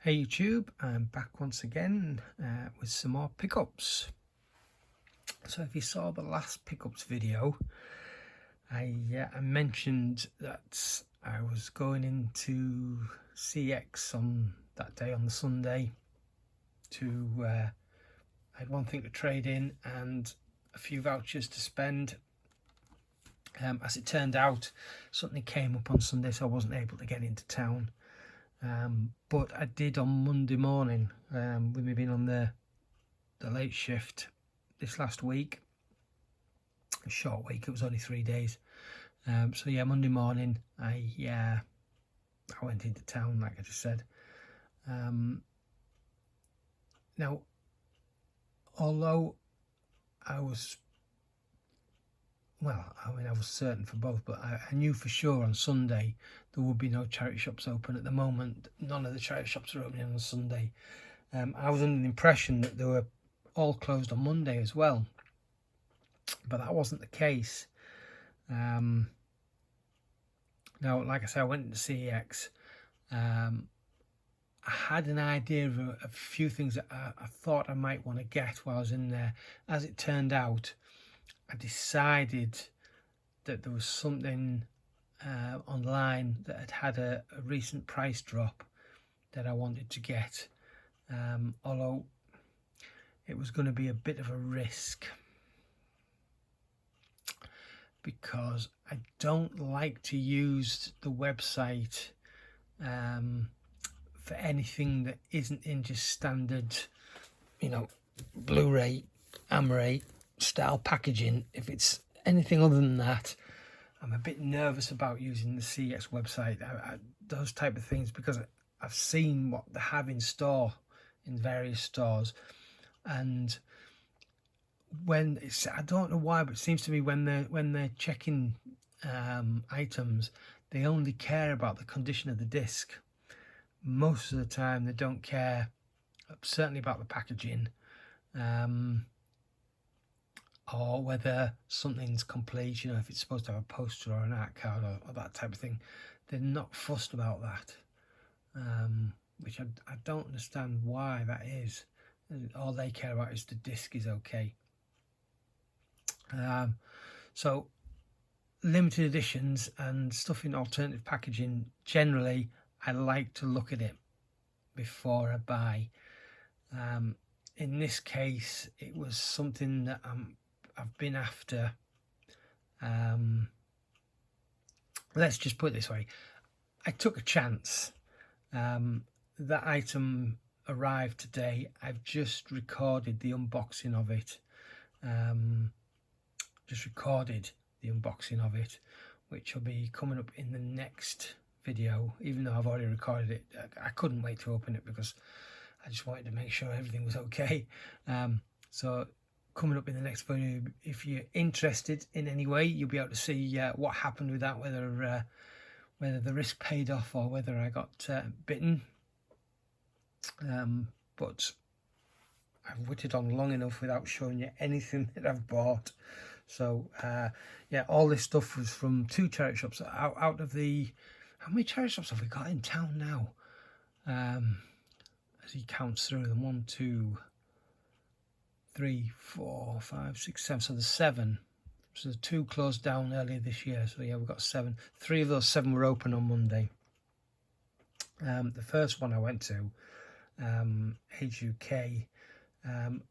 Hey YouTube, I'm back once again with some more pickups. So if you saw the last pickups video, I mentioned that I was going into CX on that day on the Sunday to I had one thing to trade in and a few vouchers to spend. As it turned out, something came up on Sunday, so I wasn't able to get into town. But I did on Monday morning, with me being on the late shift this last week, a short week, it was only 3 days. So yeah, Monday morning I went into town, like I just said. Now, although I was certain for both, but I knew for sure on Sunday there would be no charity shops open. At the moment, none of the charity shops are opening on Sunday. I was under the impression that they were all closed on Monday as well, but that wasn't the case. Now, like I said, I went into CEX. I had an idea of a few things that I thought I might want to get while I was in there. As it turned out, I decided that there was something online that had a recent price drop that I wanted to get, although it was going to be a bit of a risk because I don't like to use the website for anything that isn't in just standard, Blu-ray, AMRAY style packaging. If it's anything other than that, I'm a bit nervous about using the CX website, those type of things, because I've seen what they have in store in various stores, and when it's, I don't know why, but it seems to me when they're checking items, they only care about the condition of the disc. Most of the time they don't care, certainly about the packaging, or whether something's complete, if it's supposed to have a poster or an art card or that type of thing. They're not fussed about that, which I don't understand why that is. All they care about is the disc is okay. So limited editions and stuff in alternative packaging, generally I like to look at it before I buy. In this case, it was something that I've been after. Let's just put it this way, I took a chance. That item arrived today. I've just recorded the unboxing of it. Which will be coming up in the next video. Even though I've already recorded it, I couldn't wait to open it because I just wanted to make sure everything was okay. So coming up in the next video, if you're interested in any way, you'll be able to see what happened with that, whether the risk paid off or whether I got bitten. But I've waited on long enough without showing you anything that I've bought. So yeah, all this stuff was from 2 charity shops. Out of the, how many charity shops have we got in town now? As he counts through them, 1, 2, 3, 4, 5, 6, 7. So there's 7. So the 2 closed down earlier this year. So yeah, we've got 7. 3 of those 7 were open on Monday. The first one I went to, Age UK,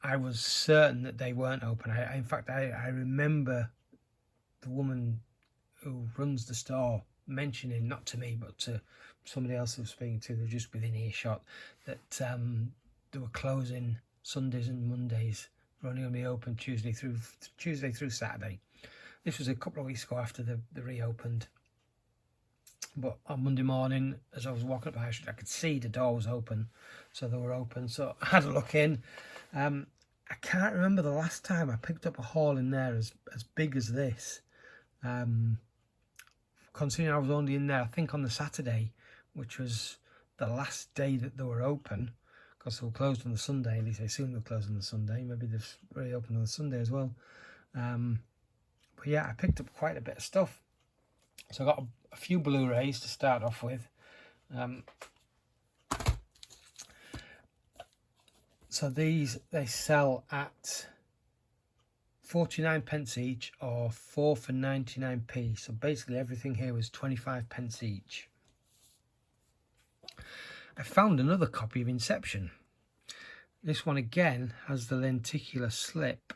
I was certain that they weren't open. In fact, I remember the woman who runs the store mentioning, not to me, but to somebody else who was speaking to, they're just within earshot, that they were closing Sundays and Mondays. They're only going to be open Tuesday through Saturday. This was a couple of weeks ago after they reopened. But on Monday morning, as I was walking up the high street, I could see the door was open, so they were open. So I had a look in. I can't remember the last time I picked up a haul in there as big as this. Considering I was only in there, I think, on the Saturday, which was the last day that they were open, because they were closed on the Sunday. At least I assume they were closed on the Sunday. Maybe they've reopened on the Sunday as well. But yeah, I picked up quite a bit of stuff. So I got a few Blu-rays to start off with. So these, they sell at 49 pence each, or 4 for 99p. So basically everything here was 25 pence each. I found another copy of Inception. This one again has the lenticular slip.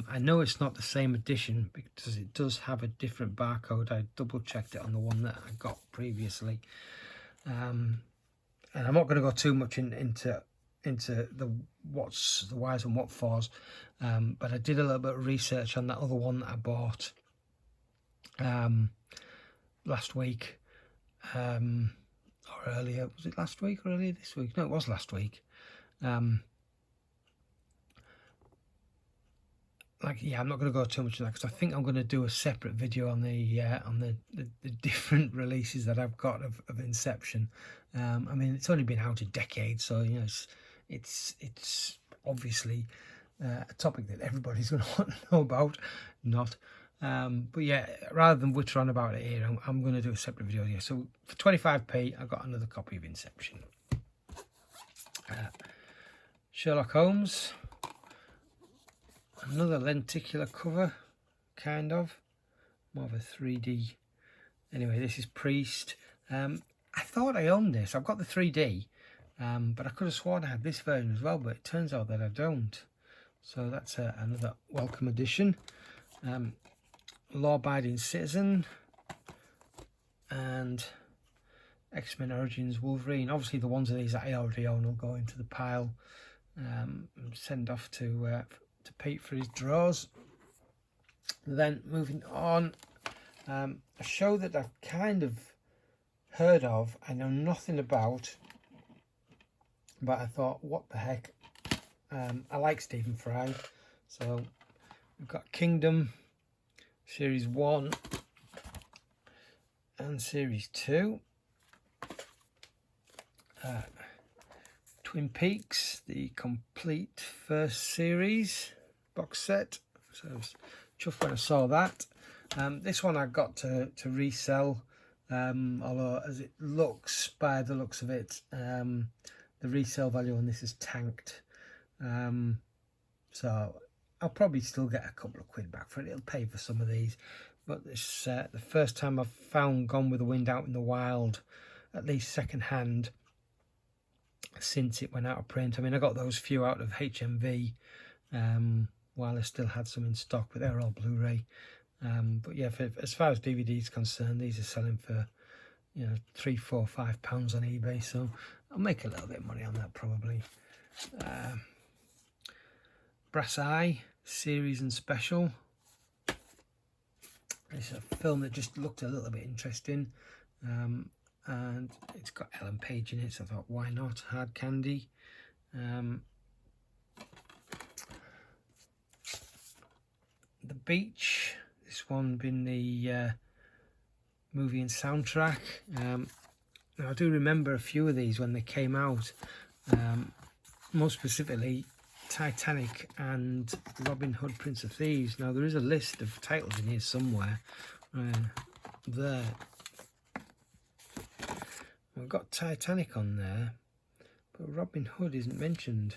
I know it's not the same edition because it does have a different barcode. I double checked it on the one that I got previously. And I'm not going to go too much into the what's, the whys and what fors, but I did a little bit of research on that other one that I bought last week, or earlier. Was it last week or earlier this week? No, it was last week. Yeah, I'm not going to go too much into that because I think I'm going to do a separate video on the different releases that I've got of Inception. I mean, it's only been out a decade, so you know, it's obviously a topic that everybody's going to want to know about. Not, but yeah, rather than witter on about it here, I'm going to do a separate video here. So for 25p, I got another copy of Inception. Sherlock Holmes. Another lenticular cover, kind of, more of a 3D. Anyway, this is Priest. I thought I owned this. I've got the 3D, but I could have sworn I had this version as well, but it turns out that I don't. So that's another welcome addition. Law-Abiding Citizen and X-Men Origins Wolverine. Obviously, the ones of these that I already own will go into the pile and send off to Pete for his draws. Then moving on, a show that I've kind of heard of, I know nothing about, but I thought, what the heck, I like Stephen Fry, so we've got Kingdom Series 1 and Series 2, Twin Peaks, the complete first series box set. So I was chuffed when I saw that. This one I got to resell, although as it looks, by the looks of it, the resale value on this is tanked. So I'll probably still get a couple of quid back for it. It'll pay for some of these. But this the first time I've found Gone with the Wind out in the wild, at least second hand, since it went out of print. I mean, I got those few out of HMV while I still had some in stock, but they're all Blu-ray. But yeah, as far as DVD is concerned, these are selling for, you know, £3, £4, £5 on eBay, so I'll make a little bit of money on that probably. Brass Eye series and special. It's a film that just looked a little bit interesting, and it's got Ellen Page in it, so I thought, why not? Hard Candy. The Beach, this one being the movie and soundtrack. Now I do remember a few of these when they came out, most specifically Titanic and Robin Hood, Prince of Thieves. Now there is a list of titles in here somewhere. There. I've got Titanic on there, but Robin Hood isn't mentioned.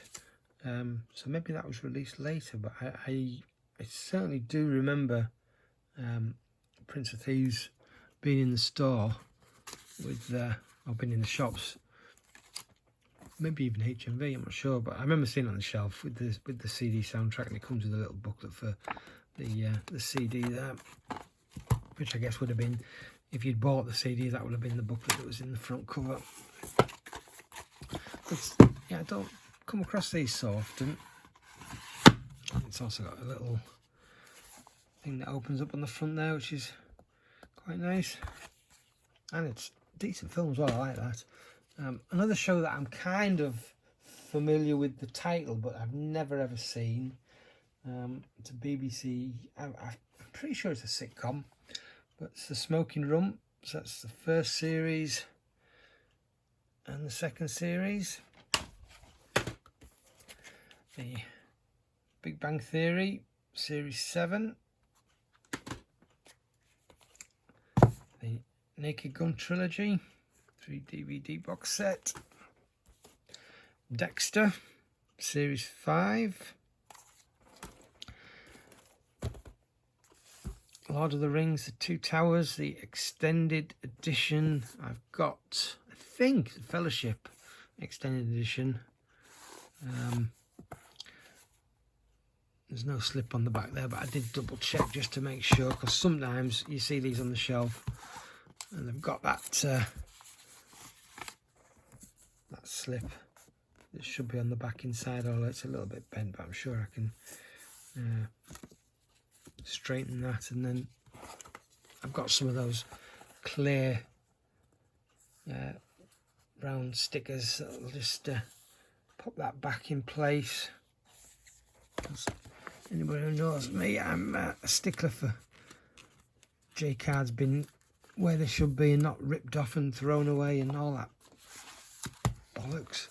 So maybe that was released later, but I certainly do remember Prince of Thieves being in the store with, or being in the shops, maybe even HMV, I'm not sure, but I remember seeing it on the shelf with the CD soundtrack, and it comes with a little booklet for the CD there, which I guess would have been, if you'd bought the CD, that would have been the booklet that was in the front cover. But yeah, I don't come across these so often. It's also got a little thing that opens up on the front there, which is quite nice, and it's a decent film as well. I like that. Another show that I'm kind of familiar with the title, but I've never ever seen. It's a BBC. I'm pretty sure it's a sitcom, but it's The Smoking Room. So that's the first series and the second series. The Big Bang Theory, Series 7. The Naked Gun Trilogy, 3 DVD box set. Dexter, Series 5. Lord of the Rings, The Two Towers, the extended edition. I've got, I think, the Fellowship extended edition. There's no slip on the back there, but I did double check just to make sure, because sometimes you see these on the shelf and they've got that that slip. It should be on the back inside, although it's a little bit bent, but I'm sure I can straighten that. And then I've got some of those clear round stickers, so I'll just pop that back in place. Anybody who knows me, I'm a stickler for J cards being where they should be and not ripped off and thrown away and all that bollocks.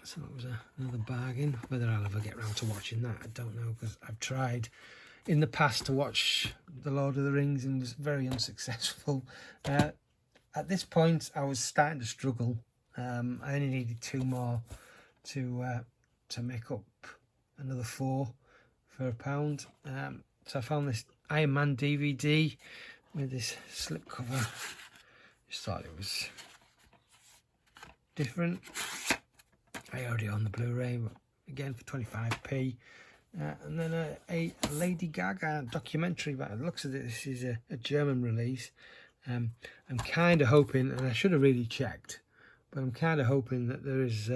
So it was another bargain. Whether I'll ever get round to watching that, I don't know, because I've tried in the past to watch The Lord of the Rings and was very unsuccessful. At this point, I was starting to struggle. I only needed 2 more to make up another 4 for £1. So I found this Iron Man DVD with this slipcover. Just thought it was different. I already own the Blu-ray, but again for 25p. And then a Lady Gaga documentary, but it looks as if this is a German release. I'm kind of hoping, and I should have really checked, but I'm kind of hoping that there is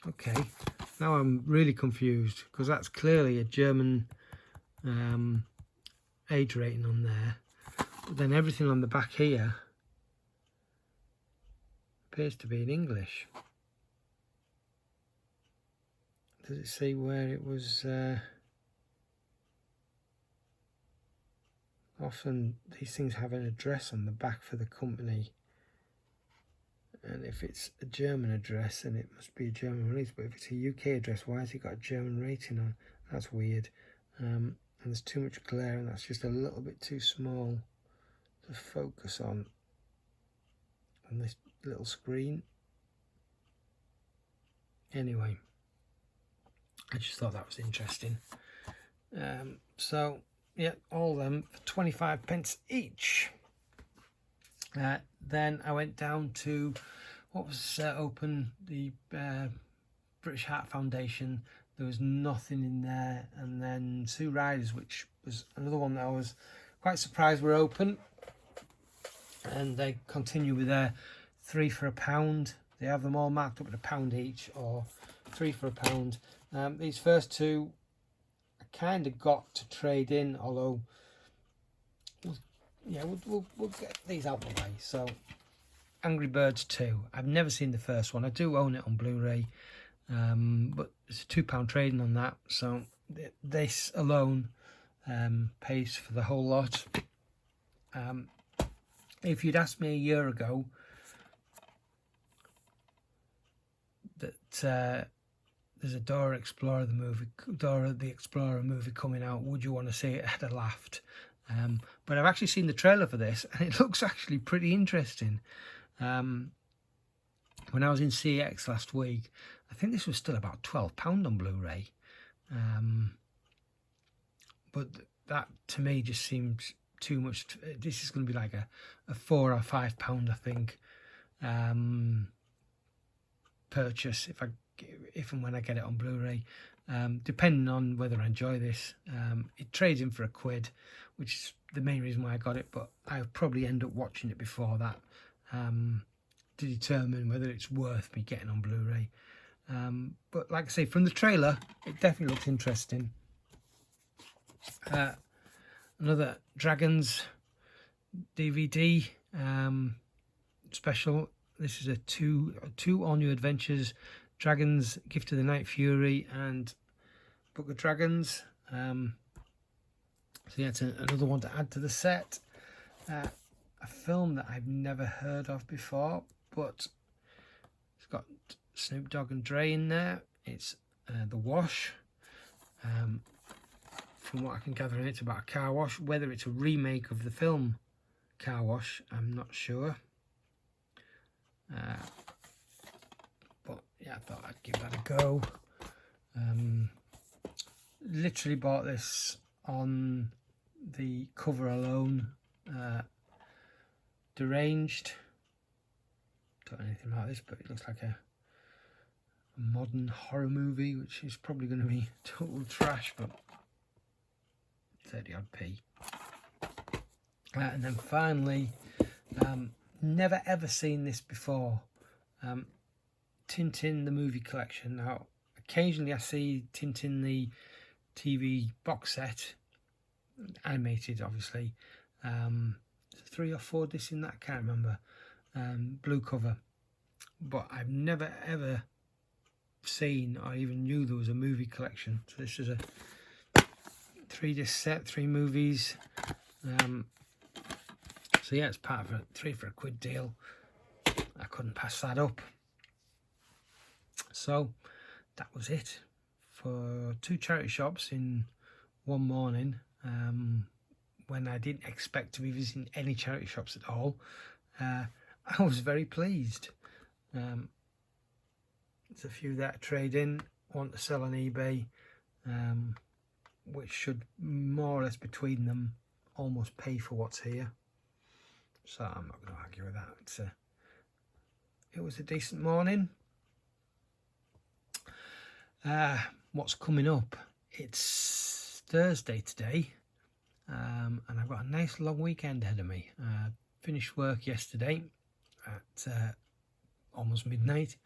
okay, now I'm really confused, because that's clearly a German age rating on there, but then everything on the back here appears to be in English. Does it say where it was? Often these things have an address on the back for the company, and if it's a German address then it must be a German release, but if it's a UK address, why has it got a German rating on? That's weird. And there's too much glare, and that's just a little bit too small to focus on this little screen. Anyway, I just thought that was interesting. So yeah, all of them for 25p each. Then I went down to what was open, the British Heart Foundation. There was nothing in there. And then Sue Riders, which was another one that I was quite surprised were open. And they continue with their 3 for £1. They have them all marked up at £1 each, or 3 for £1. These first 2 I kind of got to trade in, although yeah, we'll get these out of the way. So Angry Birds 2, I've never seen the first one. I do own it on Blu-ray, but it's a £2 trading on that, so this alone pays for the whole lot. If you'd asked me a year ago that there's a Dora the Explorer movie coming out, would you want to see it, I'd have laughed. But I've actually seen the trailer for this, and it looks actually pretty interesting. When I was in CEX last week, I think this was still about £12 on Blu-ray. But that to me just seems too much. This is going to be like a £4 or £5, I think, purchase if and when I get it on Blu-ray, depending on whether I enjoy this. It trades in for £1, which is the main reason why I got it, but I'll probably end up watching it before that to determine whether it's worth me getting on Blu-ray. But like I say, from the trailer, it definitely looks interesting. Another Dragons DVD special. This is a two all-new adventures: Dragons, Gift of the Night Fury, and Book of Dragons. So yeah, it's another one to add to the set. A film that I've never heard of before, but it's got Snoop Dogg and Dre in there. It's The Wash, from from what I can gather, it's about a car wash. Whether it's a remake of the film Car Wash, I'm not sure. But yeah, I thought I'd give that a go. Literally bought this on the cover alone. Deranged. Don't know anything about this, but it looks like a modern horror movie, which is probably going to be total trash, but 30 odd p. And then finally, never ever seen this before, Tintin the movie collection. Now occasionally I see Tintin the TV box set, animated obviously. 3 or 4 discs in that, I can't remember. Blue cover, but I've never ever seen or even knew there was a movie collection. So this is a 3-disc set, 3 movies. So yeah, it's part of a 3 for a quid deal. I couldn't pass that up. So that was it for 2 charity shops in one morning, when I didn't expect to be visiting any charity shops at all. I was very pleased. There's a few that I trade in, want to sell on eBay, which should more or less between them almost pay for what's here. So I'm not going to argue with that. It was a decent morning. What's coming up? It's Thursday today, and I've got a nice long weekend ahead of me. Finished work yesterday at almost midnight.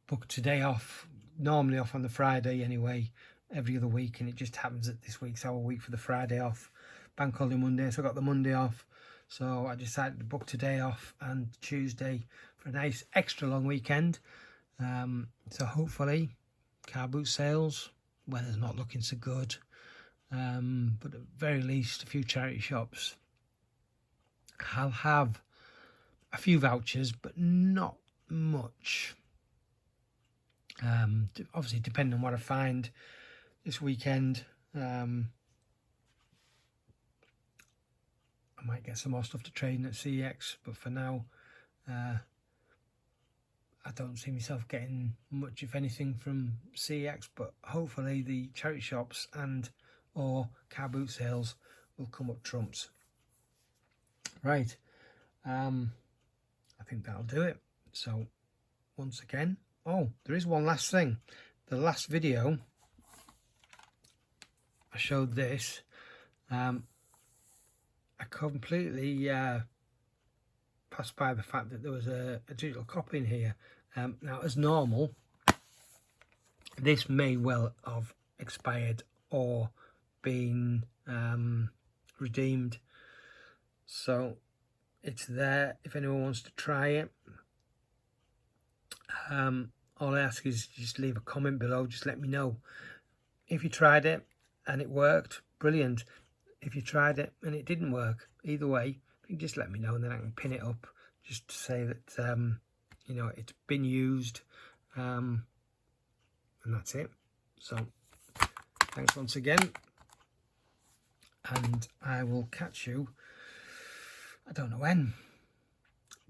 Booked today off, normally off on the Friday anyway, every other week, and it just happens that this week's our week for the Friday off. Bank holiday Monday, so I got the Monday off. So I decided to book today off and Tuesday for a nice extra long weekend. So hopefully car boot sales, weather's not looking so good, but at very least a few charity shops. I'll have a few vouchers, but not much. Obviously depending on what I find this weekend. I might get some more stuff to trade in at CEX, but for now I don't see myself getting much, if anything, from CEX, but hopefully the charity shops and or car boot sales will come up trumps. Right, I think that'll do it. So once again, oh, there is one last thing. The last video I showed this, I completely passed by the fact that there was a digital copy in here. Now, as normal, this may well have expired or been redeemed, so it's there if anyone wants to try it. All I ask is just leave a comment below, just let me know if you tried it and it worked. Brilliant. If you tried it and it didn't work, either way, you can just let me know, and then I can pin it up just to say that you know, it's been used, and that's it. So thanks once again, and I will catch you, I don't know when,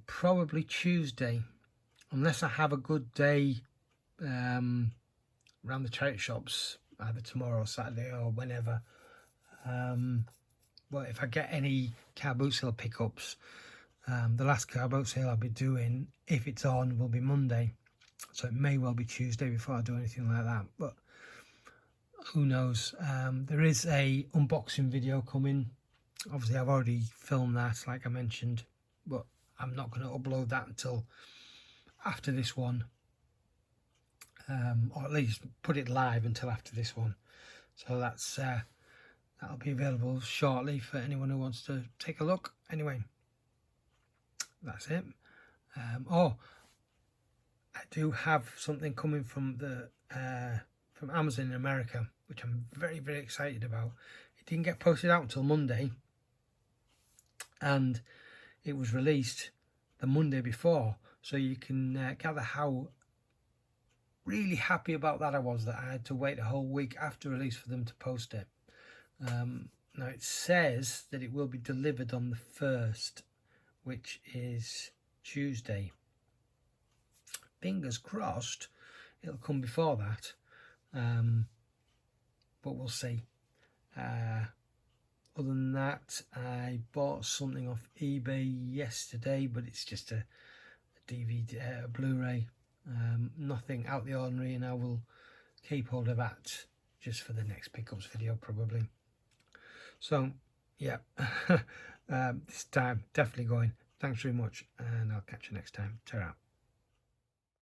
probably Tuesday, unless I have a good day around the charity shops, either tomorrow or Saturday or whenever. But if I get any car boot sale pickups, the last car boot sale I'll be doing, if it's on, will be Monday, so it may well be Tuesday before I do anything like that, but who knows. There is a unboxing video coming. Obviously I've already filmed that, like I mentioned, but I'm not going to upload that until after this one, or at least put it live until after this one. So that's that'll be available shortly for anyone who wants to take a look. Anyway, that's it. Oh, I do have something coming from the from Amazon in America, which I'm very, very excited about. It didn't get posted out until Monday, and it was released the Monday before, so you can gather how really happy about that I was, that I had to wait a whole week after release for them to post it. Now it says that it will be delivered on the 1st, which is Tuesday. Fingers crossed it'll come before that, but we'll see. Other than that, I bought something off eBay yesterday, but it's just a DVD, Blu-ray, nothing out the ordinary, and I will keep hold of that just for the next pickups video probably. So yeah, this time definitely going. Thanks very much, and I'll catch you next time. Ta-ra.